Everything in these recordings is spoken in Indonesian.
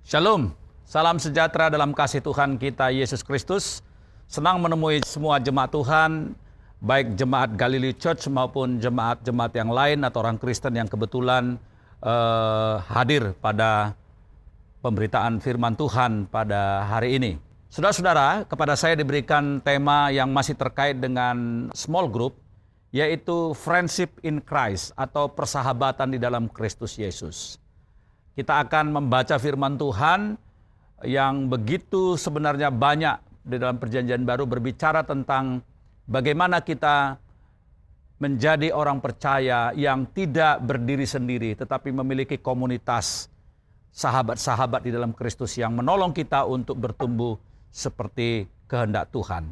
Shalom, salam sejahtera dalam kasih Tuhan kita Yesus Kristus. Senang menemui semua jemaat Tuhan, baik jemaat Galilee Church maupun jemaat-jemaat yang lain atau orang Kristen yang kebetulan hadir pada pemberitaan firman Tuhan pada hari ini. Saudara-saudara, kepada saya diberikan tema yang masih terkait dengan small group, yaitu Friendship in Christ atau persahabatan di dalam Kristus Yesus. Kita akan membaca firman Tuhan yang begitu sebenarnya banyak di dalam perjanjian baru berbicara tentang bagaimana kita menjadi orang percaya yang tidak berdiri sendiri tetapi memiliki komunitas sahabat-sahabat di dalam Kristus yang menolong kita untuk bertumbuh seperti kehendak Tuhan.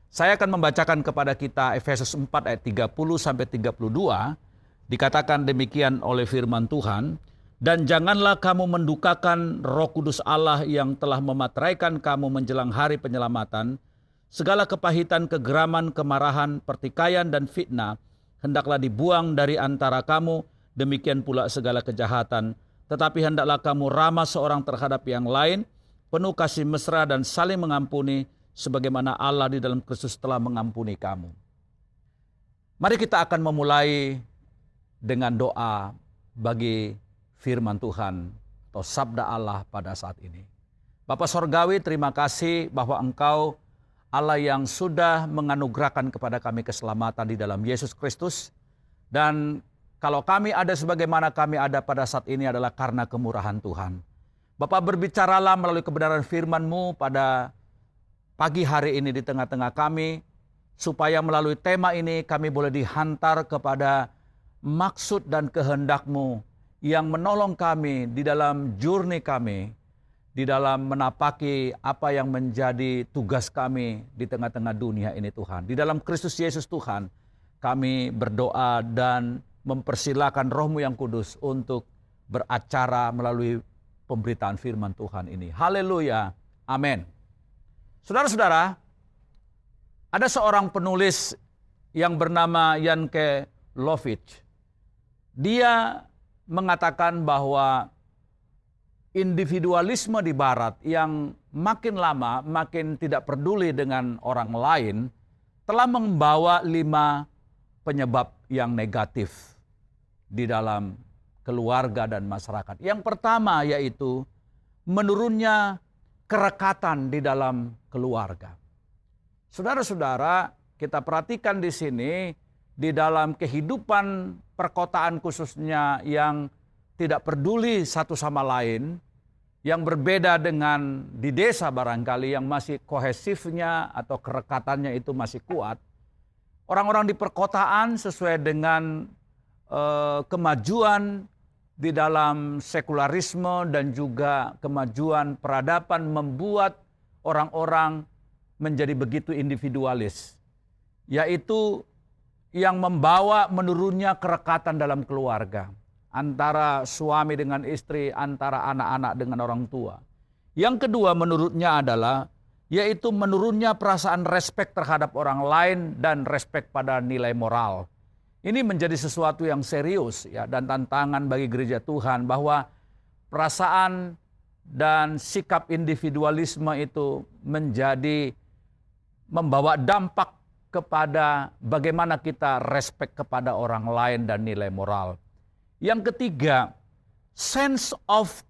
Saya akan membacakan kepada kita Efesus 4 ayat 30 sampai 32. Dikatakan demikian oleh firman Tuhan. Dan janganlah kamu mendukakan Roh Kudus Allah yang telah memateraikan kamu menjelang hari penyelamatan. Segala kepahitan, kegeraman, kemarahan, pertikaian, dan fitnah hendaklah dibuang dari antara kamu. Demikian pula segala kejahatan. Tetapi hendaklah kamu ramah seorang terhadap yang lain, penuh kasih mesra dan saling mengampuni, sebagaimana Allah di dalam Kristus telah mengampuni kamu. Mari kita akan memulai dengan doa bagi firman Tuhan atau sabda Allah pada saat ini. Bapa Sorgawi, terima kasih bahwa Engkau Allah yang sudah menganugerahkan kepada kami keselamatan di dalam Yesus Kristus. Dan kalau kami ada sebagaimana kami ada pada saat ini adalah karena kemurahan Tuhan. Bapa, berbicaralah melalui kebenaran firman-Mu pada pagi hari ini di tengah-tengah kami, supaya melalui tema ini kami boleh dihantar kepada maksud dan kehendak-Mu yang menolong kami di dalam journey kami, di dalam menapaki apa yang menjadi tugas kami di tengah-tengah dunia ini Tuhan. Di dalam Kristus Yesus Tuhan, kami berdoa dan mempersilakan Roh-Mu yang kudus untuk beracara melalui pemberitaan firman Tuhan ini. Haleluya, amin. Saudara-saudara, ada seorang penulis yang bernama Yanke Lovich. Dia mengatakan bahwa individualisme di barat yang makin lama makin tidak peduli dengan orang lain telah membawa 5 penyebab yang negatif di dalam keluarga dan masyarakat. Yang pertama yaitu menurunnya kerekatan di dalam keluarga. Saudara-saudara, kita perhatikan di sini di dalam kehidupan perkotaan khususnya yang tidak peduli satu sama lain, yang berbeda dengan di desa barangkali yang masih kohesifnya atau kerekatannya itu masih kuat. Orang-orang di perkotaan sesuai dengan kemajuan di dalam sekularisme dan juga kemajuan peradaban membuat orang-orang menjadi begitu individualis, yaitu yang membawa menurunnya kerekatan dalam keluarga. Antara suami dengan istri, antara anak-anak dengan orang tua. Yang kedua menurutnya adalah, yaitu menurunnya perasaan respek terhadap orang lain dan respek pada nilai moral. Ini menjadi sesuatu yang serius ya, dan tantangan bagi gereja Tuhan bahwa perasaan dan sikap individualisme itu menjadi membawa dampak kepada bagaimana kita respek kepada orang lain dan nilai moral. Yang ketiga, sense of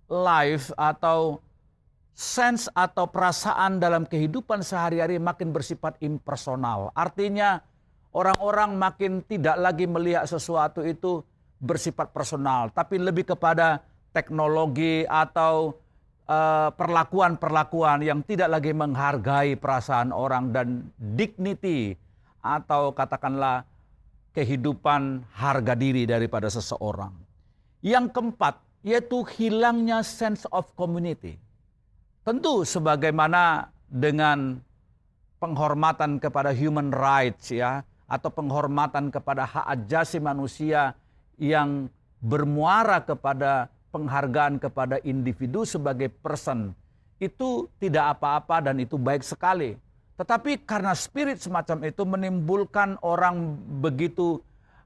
life atau sense atau perasaan dalam kehidupan sehari-hari makin bersifat impersonal. Artinya orang-orang makin tidak lagi melihat sesuatu itu bersifat personal, tapi lebih kepada teknologi atau perlakuan-perlakuan yang tidak lagi menghargai perasaan orang dan dignity atau katakanlah kehidupan harga diri daripada seseorang. Yang keempat, yaitu hilangnya sense of community. Tentu sebagaimana dengan penghormatan kepada human rights ya, atau penghormatan kepada hak asasi manusia yang bermuara kepada penghargaan kepada individu sebagai person, itu tidak apa-apa dan itu baik sekali. Tetapi karena spirit semacam itu menimbulkan orang begitu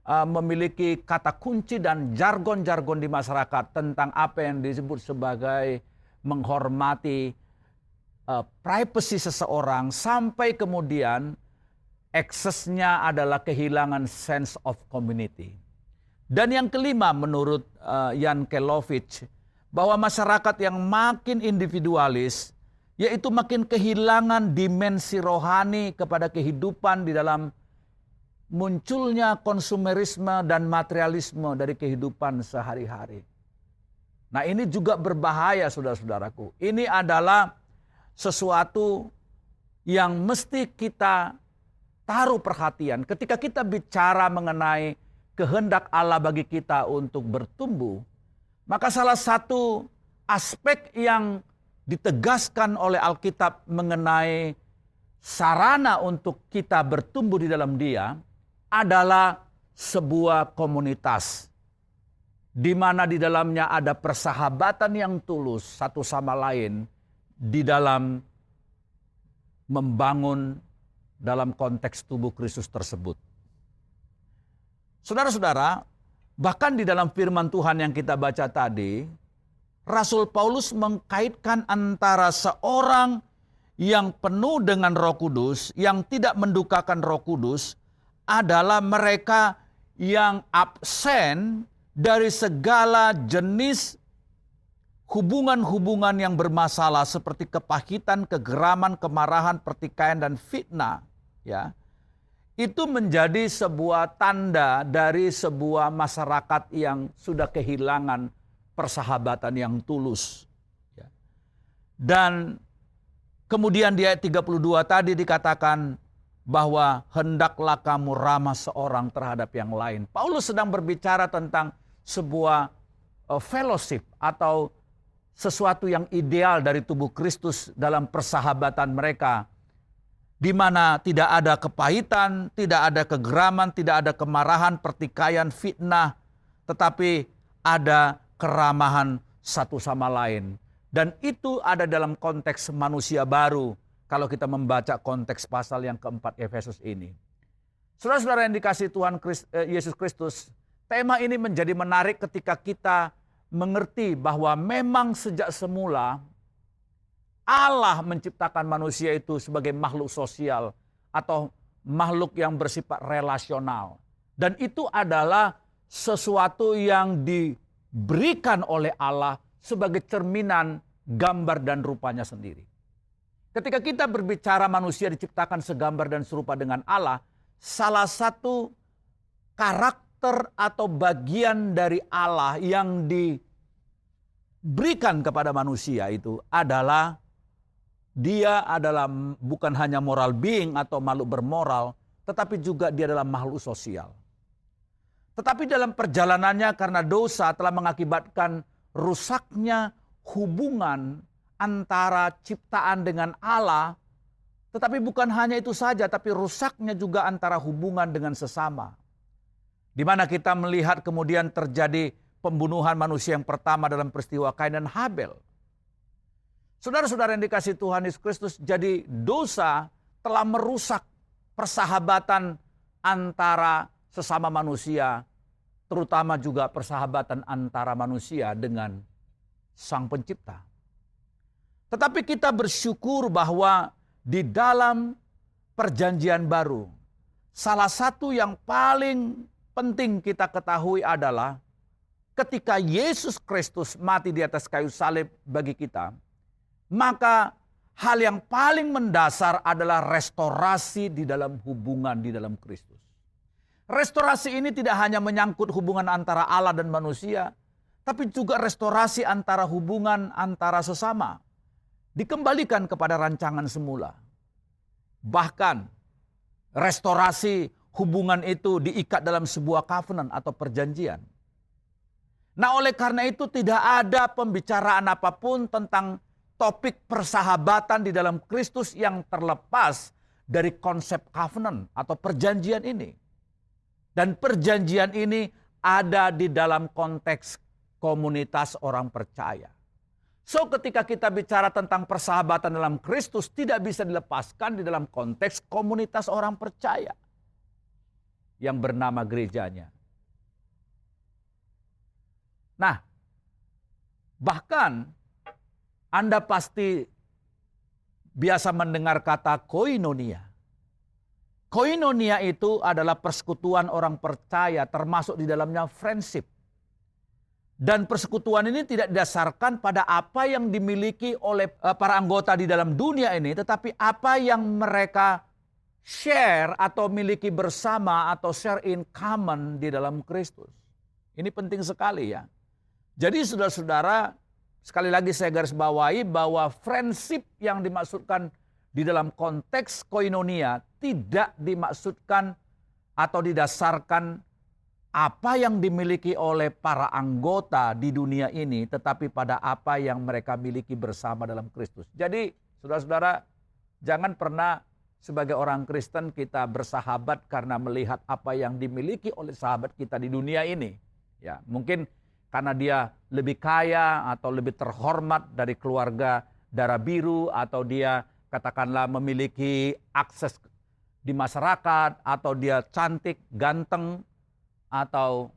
memiliki kata kunci dan jargon-jargon di masyarakat tentang apa yang disebut sebagai menghormati privasi seseorang, sampai kemudian eksesnya adalah kehilangan sense of community. Dan yang kelima menurut Jan Kelovich, bahwa masyarakat yang makin individualis, yaitu makin kehilangan dimensi rohani kepada kehidupan di dalam munculnya konsumerisme dan materialisme dari kehidupan sehari-hari. Nah, ini juga berbahaya, saudara-saudaraku. Ini adalah sesuatu yang mesti kita taruh perhatian ketika kita bicara mengenai kehendak Allah bagi kita untuk bertumbuh. Maka salah satu aspek yang ditegaskan oleh Alkitab mengenai sarana untuk kita bertumbuh di dalam Dia adalah sebuah komunitas, di mana di dalamnya ada persahabatan yang tulus satu sama lain di dalam membangun dalam konteks tubuh Kristus tersebut. Saudara-saudara, bahkan di dalam firman Tuhan yang kita baca tadi, Rasul Paulus mengkaitkan antara seorang yang penuh dengan Roh Kudus, yang tidak mendukakan Roh Kudus, adalah mereka yang absen dari segala jenis hubungan-hubungan yang bermasalah seperti kepahitan, kegeraman, kemarahan, pertikaian, dan fitnah. Ya, itu menjadi sebuah tanda dari sebuah masyarakat yang sudah kehilangan persahabatan yang tulus. Ya. Dan kemudian di ayat 32 tadi dikatakan bahwa hendaklah kamu ramah seorang terhadap yang lain. Paulus sedang berbicara tentang sebuah fellowship atau sesuatu yang ideal dari tubuh Kristus dalam persahabatan mereka, di mana tidak ada kepahitan, tidak ada kegeraman, tidak ada kemarahan, pertikaian, fitnah, tetapi ada keramahan satu sama lain. Dan itu ada dalam konteks manusia baru kalau kita membaca konteks pasal yang keempat Efesus ini. Saudara-saudara yang dikasihi Tuhan Yesus Kristus, tema ini menjadi menarik ketika kita mengerti bahwa memang sejak semula Allah menciptakan manusia itu sebagai makhluk sosial atau makhluk yang bersifat relasional. Dan itu adalah sesuatu yang diberikan oleh Allah sebagai cerminan gambar dan rupanya sendiri. Ketika kita berbicara manusia diciptakan segambar dan serupa dengan Allah, salah satu karakter atau bagian dari Allah yang diberikan kepada manusia itu adalah dia adalah bukan hanya moral being atau makhluk bermoral, tetapi juga dia adalah makhluk sosial. Tetapi dalam perjalanannya karena dosa telah mengakibatkan rusaknya hubungan antara ciptaan dengan Allah, tetapi bukan hanya itu saja, tapi rusaknya juga antara hubungan dengan sesama. Di mana kita melihat kemudian terjadi pembunuhan manusia yang pertama dalam peristiwa Kain dan Habel. Saudara-saudara yang dikasihi Tuhan Yesus Kristus, jadi dosa telah merusak persahabatan antara sesama manusia, terutama juga persahabatan antara manusia dengan Sang Pencipta. Tetapi kita bersyukur bahwa di dalam perjanjian baru, salah satu yang paling penting kita ketahui adalah ketika Yesus Kristus mati di atas kayu salib bagi kita, maka hal yang paling mendasar adalah restorasi di dalam hubungan di dalam Kristus. Restorasi ini tidak hanya menyangkut hubungan antara Allah dan manusia, tapi juga restorasi antara hubungan antara sesama. Dikembalikan kepada rancangan semula. Bahkan restorasi hubungan itu diikat dalam sebuah covenant atau perjanjian. Nah, oleh karena itu tidak ada pembicaraan apapun tentang topik persahabatan di dalam Kristus yang terlepas dari konsep covenant atau perjanjian ini. Dan perjanjian ini ada di dalam konteks komunitas orang percaya. So ketika kita bicara tentang persahabatan dalam Kristus tidak bisa dilepaskan di dalam konteks komunitas orang percaya yang bernama gerejanya. Nah, bahkan Anda pasti biasa mendengar kata koinonia. Koinonia itu adalah persekutuan orang percaya, termasuk di dalamnya friendship. Dan persekutuan ini tidak didasarkan pada apa yang dimiliki oleh para anggota di dalam dunia ini, tetapi apa yang mereka share atau miliki bersama atau share in common di dalam Kristus. Ini penting sekali ya. Jadi saudara-saudara, sekali lagi saya garis bawahi bahwa friendship yang dimaksudkan di dalam konteks koinonia tidak dimaksudkan atau didasarkan apa yang dimiliki oleh para anggota di dunia ini, tetapi pada apa yang mereka miliki bersama dalam Kristus. Jadi saudara-saudara, jangan pernah sebagai orang Kristen kita bersahabat karena melihat apa yang dimiliki oleh sahabat kita di dunia ini. Ya, mungkin karena dia lebih kaya atau lebih terhormat dari keluarga darah biru, atau dia katakanlah memiliki akses di masyarakat, atau dia cantik, ganteng, atau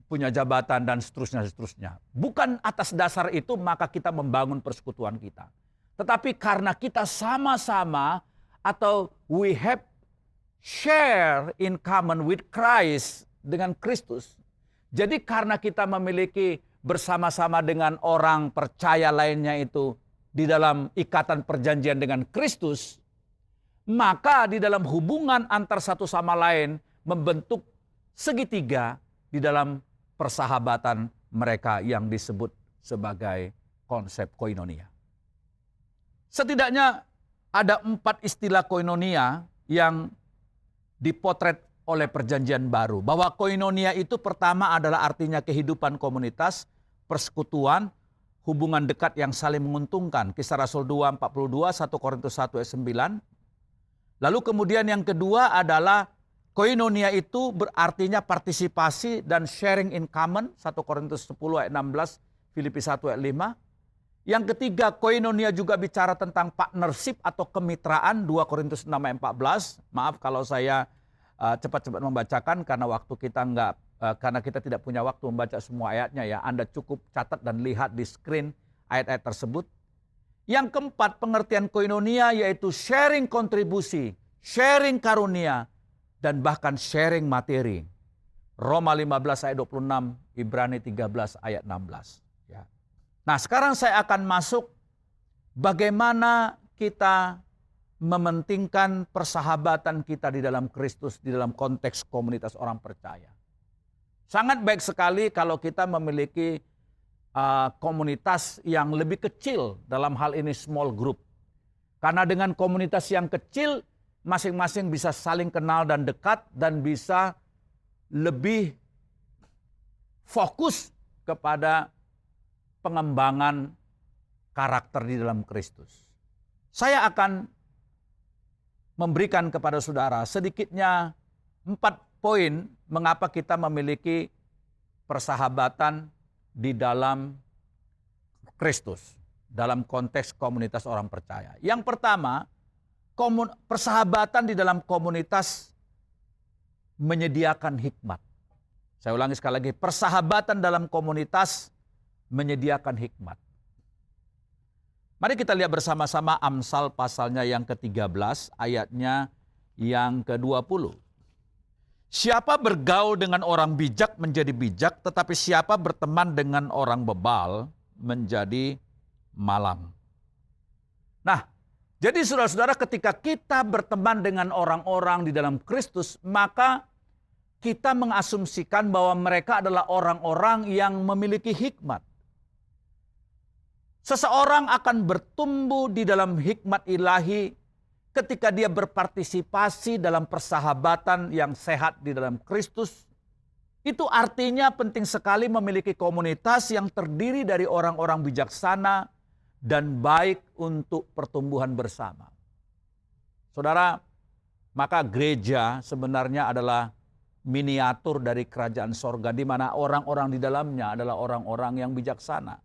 punya jabatan dan seterusnya. Bukan atas dasar itu maka kita membangun persekutuan kita. Tetapi karena kita sama-sama atau we have share in common with Christ, dengan Kristus. Jadi karena kita memiliki bersama-sama dengan orang percaya lainnya itu di dalam ikatan perjanjian dengan Kristus, maka di dalam hubungan antar satu sama lain membentuk segitiga di dalam persahabatan mereka yang disebut sebagai konsep koinonia. Setidaknya ada 4 istilah koinonia yang dipotret oleh perjanjian baru. Bahwa koinonia itu pertama adalah artinya kehidupan komunitas, persekutuan, hubungan dekat yang saling menguntungkan. Kisah Rasul 2:42, 1 Korintus 1 ayat 9. Lalu kemudian yang kedua adalah koinonia itu berartinya partisipasi dan sharing in common, 1 Korintus 10 ayat 16, Filipi 1 ayat 5. Yang ketiga, koinonia juga bicara tentang partnership atau kemitraan, 2 Korintus 6 ayat 14. Maaf kalau saya cepat-cepat membacakan karena waktu kita karena kita tidak punya waktu membaca semua ayatnya ya. Anda cukup catat dan lihat di screen ayat-ayat tersebut. Yang keempat, pengertian koinonia yaitu sharing kontribusi, sharing karunia, dan bahkan sharing materi. Roma 15 ayat 26, Ibrani 13 ayat 16. Ya. Nah sekarang saya akan masuk bagaimana kita mementingkan persahabatan kita di dalam Kristus, di dalam konteks komunitas orang percaya. Sangat baik sekali kalau kita memiliki komunitas yang lebih kecil, dalam hal ini small group. Karena dengan komunitas yang kecil, masing-masing bisa saling kenal dan dekat dan bisa lebih fokus kepada pengembangan karakter di dalam Kristus. Saya akan memberikan kepada saudara sedikitnya 4 poin mengapa kita memiliki persahabatan di dalam Kristus, dalam konteks komunitas orang percaya. Yang pertama, persahabatan di dalam komunitas menyediakan hikmat. Saya ulangi sekali lagi, persahabatan dalam komunitas menyediakan hikmat. Mari kita lihat bersama-sama Amsal pasalnya yang ke-13, ayatnya yang ke-20. Siapa bergaul dengan orang bijak menjadi bijak, tetapi siapa berteman dengan orang bebal menjadi malang. Nah, jadi saudara-saudara, ketika kita berteman dengan orang-orang di dalam Kristus, maka kita mengasumsikan bahwa mereka adalah orang-orang yang memiliki hikmat. Seseorang akan bertumbuh di dalam hikmat ilahi ketika dia berpartisipasi dalam persahabatan yang sehat di dalam Kristus. Itu artinya penting sekali memiliki komunitas yang terdiri dari orang-orang bijaksana dan baik untuk pertumbuhan bersama. Saudara, maka gereja sebenarnya adalah miniatur dari kerajaan sorga, di mana orang-orang di dalamnya adalah orang-orang yang bijaksana.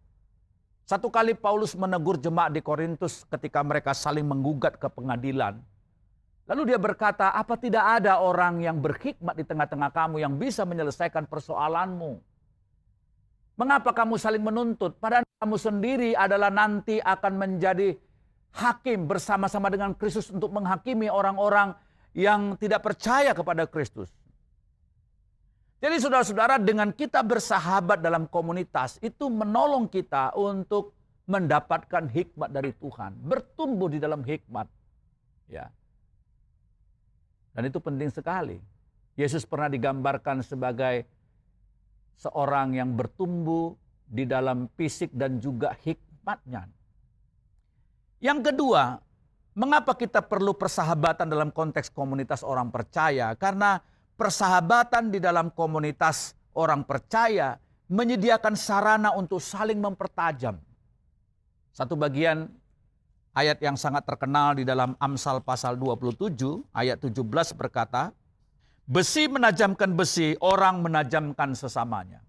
Satu kali Paulus menegur jemaat di Korintus ketika mereka saling menggugat ke pengadilan. Lalu dia berkata, apa tidak ada orang yang berhikmat di tengah-tengah kamu yang bisa menyelesaikan persoalanmu? Mengapa kamu saling menuntut? Padahal kamu sendiri adalah nanti akan menjadi hakim bersama-sama dengan Kristus untuk menghakimi orang-orang yang tidak percaya kepada Kristus. Jadi saudara-saudara, dengan kita bersahabat dalam komunitas, itu menolong kita untuk mendapatkan hikmat dari Tuhan. Bertumbuh di dalam hikmat. Ya. Dan itu penting sekali. Yesus pernah digambarkan sebagai seorang yang bertumbuh di dalam fisik dan juga hikmatnya. Yang kedua, mengapa kita perlu persahabatan dalam konteks komunitas orang percaya? Karena persahabatan di dalam komunitas orang percaya menyediakan sarana untuk saling mempertajam. Satu bagian ayat yang sangat terkenal di dalam Amsal pasal 27 ayat 17 berkata, besi menajamkan besi, orang menajamkan sesamanya.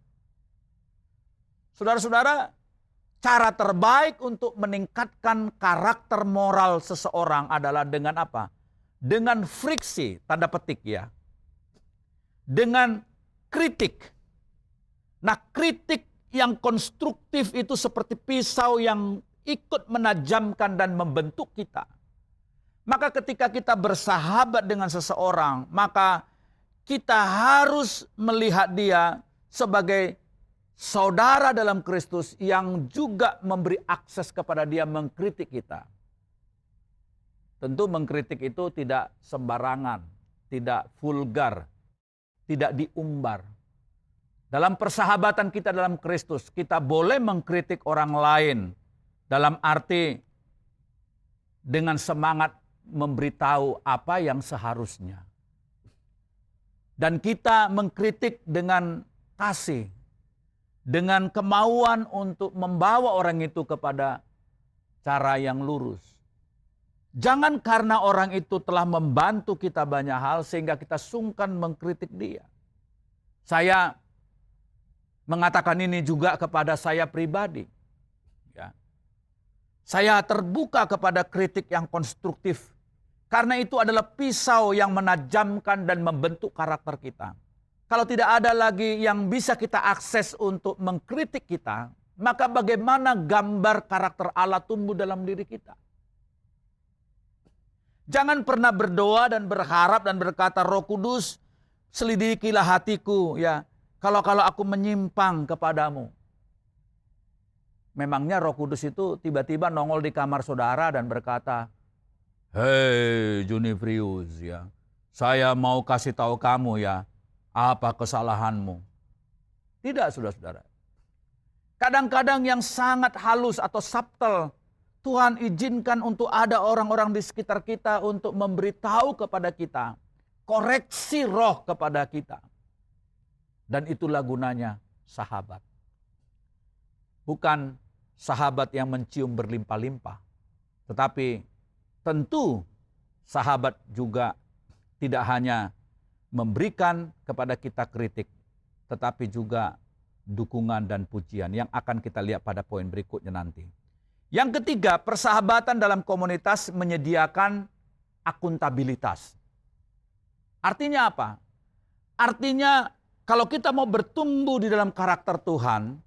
Saudara-saudara, cara terbaik untuk meningkatkan karakter moral seseorang adalah dengan apa? Dengan friksi, tanda petik ya. Dengan kritik. Nah, kritik yang konstruktif itu seperti pisau yang ikut menajamkan dan membentuk kita. Maka ketika kita bersahabat dengan seseorang, maka kita harus melihat dia sebagai saudara dalam Kristus yang juga memberi akses kepada dia mengkritik kita. Tentu mengkritik itu tidak sembarangan, tidak vulgar, tidak diumbar. Dalam persahabatan kita dalam Kristus, kita boleh mengkritik orang lain dalam arti dengan semangat memberitahu apa yang seharusnya. Dan kita mengkritik dengan kasih, dengan kemauan untuk membawa orang itu kepada cara yang lurus. Jangan karena orang itu telah membantu kita banyak hal sehingga kita sungkan mengkritik dia. Saya mengatakan ini juga kepada saya pribadi. Ya. Saya terbuka kepada kritik yang konstruktif. Karena itu adalah pisau yang menajamkan dan membentuk karakter kita. Kalau tidak ada lagi yang bisa kita akses untuk mengkritik kita, maka bagaimana gambar karakter Allah tumbuh dalam diri kita? Jangan pernah berdoa dan berharap dan berkata, Roh Kudus, selidikilah hatiku ya. Kalau aku menyimpang kepadamu. Memangnya Roh Kudus itu tiba-tiba nongol di kamar saudara dan berkata, hei Junifrius ya, saya mau kasih tahu kamu ya, apa kesalahanmu. Tidak saudara-saudara. Kadang-kadang yang sangat halus atau subtle, Tuhan izinkan untuk ada orang-orang di sekitar kita untuk memberitahu kepada kita, koreksi roh kepada kita. Dan itulah gunanya sahabat. Bukan sahabat yang mencium berlimpah-limpah. Tetapi tentu sahabat juga tidak hanya memberikan kepada kita kritik, tetapi juga dukungan dan pujian yang akan kita lihat pada poin berikutnya nanti. Yang ketiga, persahabatan dalam komunitas menyediakan akuntabilitas. Artinya apa? Artinya kalau kita mau bertumbuh di dalam karakter Tuhan,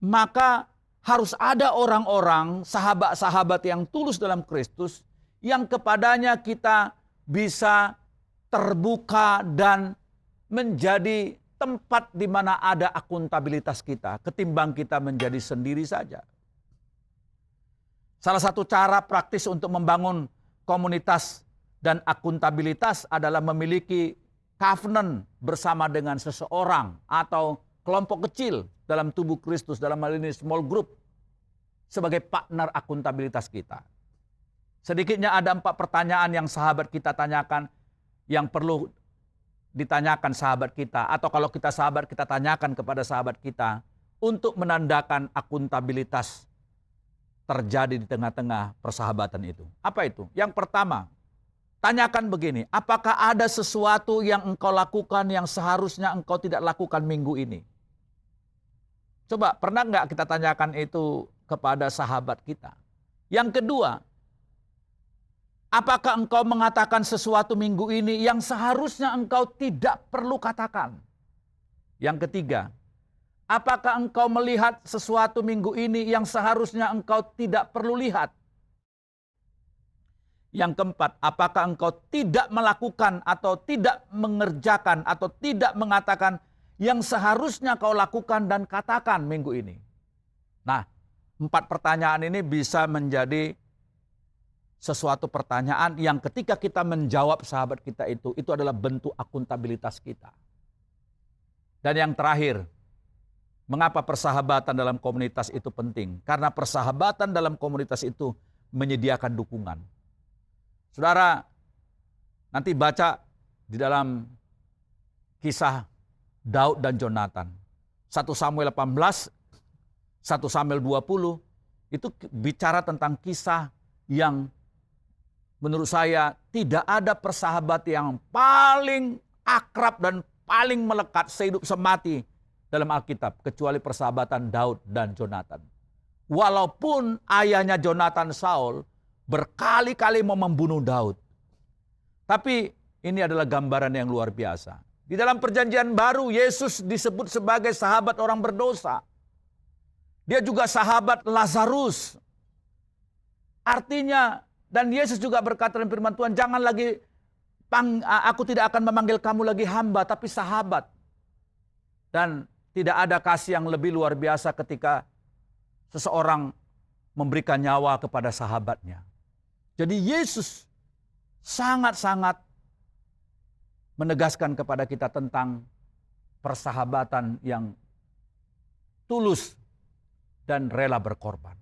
maka harus ada orang-orang, sahabat-sahabat yang tulus dalam Kristus, yang kepadanya kita bisa terbuka dan menjadi tempat di mana ada akuntabilitas kita, ketimbang kita menjadi sendiri saja. Salah satu cara praktis untuk membangun komunitas dan akuntabilitas adalah memiliki covenant bersama dengan seseorang atau kelompok kecil dalam tubuh Kristus, dalam hal ini small group, sebagai partner akuntabilitas kita. Sedikitnya ada 4 pertanyaan yang sahabat kita tanyakan, yang perlu ditanyakan sahabat kita, atau kalau kita sahabat, kita tanyakan kepada sahabat kita, untuk menandakan akuntabilitas terjadi di tengah-tengah persahabatan itu. Apa itu? Yang pertama, tanyakan begini, apakah ada sesuatu yang engkau lakukan yang seharusnya engkau tidak lakukan minggu ini? Coba, pernah nggak kita tanyakan itu kepada sahabat kita? Yang kedua, apakah engkau mengatakan sesuatu minggu ini yang seharusnya engkau tidak perlu katakan? Yang ketiga, apakah engkau melihat sesuatu minggu ini yang seharusnya engkau tidak perlu lihat? Yang keempat, apakah engkau tidak melakukan atau tidak mengerjakan atau tidak mengatakan yang seharusnya kau lakukan dan katakan minggu ini? Nah, 4 pertanyaan ini bisa menjadi sesuatu pertanyaan yang ketika kita menjawab sahabat kita itu adalah bentuk akuntabilitas kita. Dan yang terakhir, mengapa persahabatan dalam komunitas itu penting? Karena persahabatan dalam komunitas itu menyediakan dukungan. Saudara, nanti baca di dalam kisah Daud dan Jonatan. 1 Samuel 18, 1 Samuel 20, itu bicara tentang kisah yang menurut saya tidak ada persahabat yang paling akrab dan paling melekat sehidup semati dalam Alkitab kecuali persahabatan Daud dan Jonatan. Walaupun ayahnya Jonatan Saul berkali-kali mau membunuh Daud. Tapi ini adalah gambaran yang luar biasa. Di dalam perjanjian baru Yesus disebut sebagai sahabat orang berdosa. Dia juga sahabat Lazarus. Artinya, dan Yesus juga berkata dalam firman Tuhan, jangan lagi, aku tidak akan memanggil kamu lagi hamba, tapi sahabat. Dan tidak ada kasih yang lebih luar biasa ketika seseorang memberikan nyawa kepada sahabatnya. Jadi Yesus sangat-sangat menegaskan kepada kita tentang persahabatan yang tulus dan rela berkorban.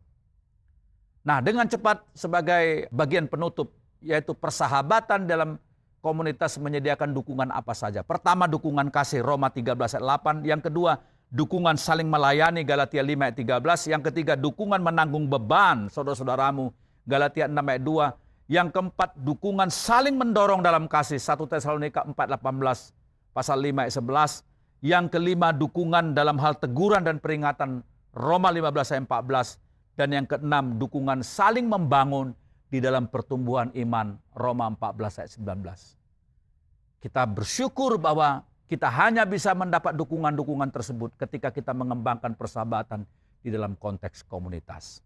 Nah, dengan cepat sebagai bagian penutup, yaitu persahabatan dalam komunitas menyediakan dukungan apa saja. Pertama, dukungan kasih, Roma 13 ayat 8. Yang kedua, dukungan saling melayani, Galatia 5 ayat 13. Yang ketiga, dukungan menanggung beban saudara-saudaramu, Galatia 6 ayat 2. Yang keempat, dukungan saling mendorong dalam kasih, 1 Tesalonika 4 18, pasal 5 ayat 11. Yang kelima, dukungan dalam hal teguran dan peringatan, Roma 15 ayat 14. Dan yang keenam, dukungan saling membangun di dalam pertumbuhan iman, Roma 14 ayat 19. Kita bersyukur bahwa kita hanya bisa mendapat dukungan-dukungan tersebut ketika kita mengembangkan persahabatan di dalam konteks komunitas.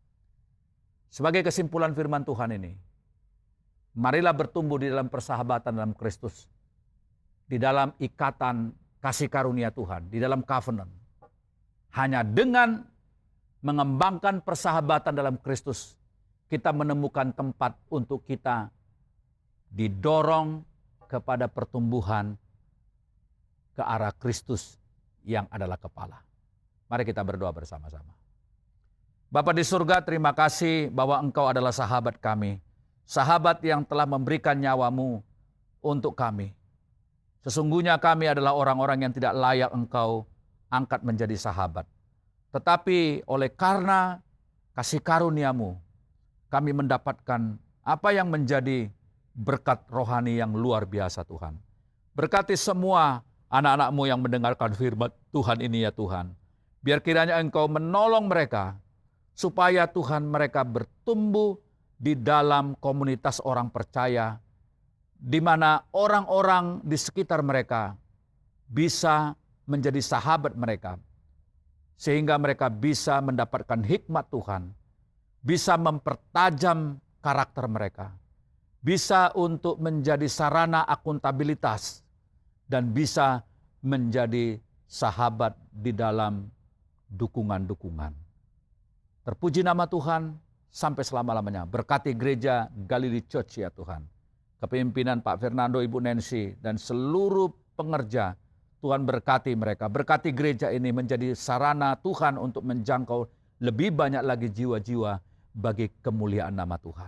Sebagai kesimpulan firman Tuhan ini, marilah bertumbuh di dalam persahabatan dalam Kristus, di dalam ikatan kasih karunia Tuhan, di dalam covenant. Hanya dengan mengembangkan persahabatan dalam Kristus, kita menemukan tempat untuk kita didorong kepada pertumbuhan ke arah Kristus yang adalah kepala. Mari kita berdoa bersama-sama. Bapa di surga, terima kasih bahwa Engkau adalah sahabat kami. Sahabat yang telah memberikan nyawamu untuk kami. Sesungguhnya kami adalah orang-orang yang tidak layak Engkau angkat menjadi sahabat. Tetapi oleh karena kasih karunia-Mu, kami mendapatkan apa yang menjadi berkat rohani yang luar biasa Tuhan. Berkati semua anak-anak-Mu yang mendengarkan firman Tuhan ini ya Tuhan. Biar kiranya Engkau menolong mereka, supaya Tuhan mereka bertumbuh di dalam komunitas orang percaya, di mana orang-orang di sekitar mereka bisa menjadi sahabat mereka, sehingga mereka bisa mendapatkan hikmat Tuhan, bisa mempertajam karakter mereka, bisa untuk menjadi sarana akuntabilitas, dan bisa menjadi sahabat di dalam dukungan-dukungan. Terpuji nama Tuhan sampai selama-lamanya. Berkati gereja Galilee Church ya Tuhan. Kepemimpinan Pak Fernando, Ibu Nancy, dan seluruh pengerja, Tuhan berkati mereka. Berkati gereja ini menjadi sarana Tuhan untuk menjangkau lebih banyak lagi jiwa-jiwa bagi kemuliaan nama Tuhan.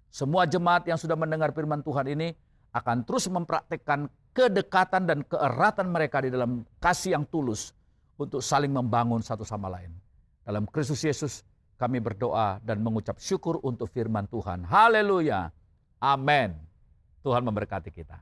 Semua jemaat yang sudah mendengar firman Tuhan ini akan terus mempraktikkan kedekatan dan keeratan mereka di dalam kasih yang tulus untuk saling membangun satu sama lain. Dalam Kristus Yesus kami berdoa dan mengucap syukur untuk firman Tuhan. Haleluya. Amin. Tuhan memberkati kita.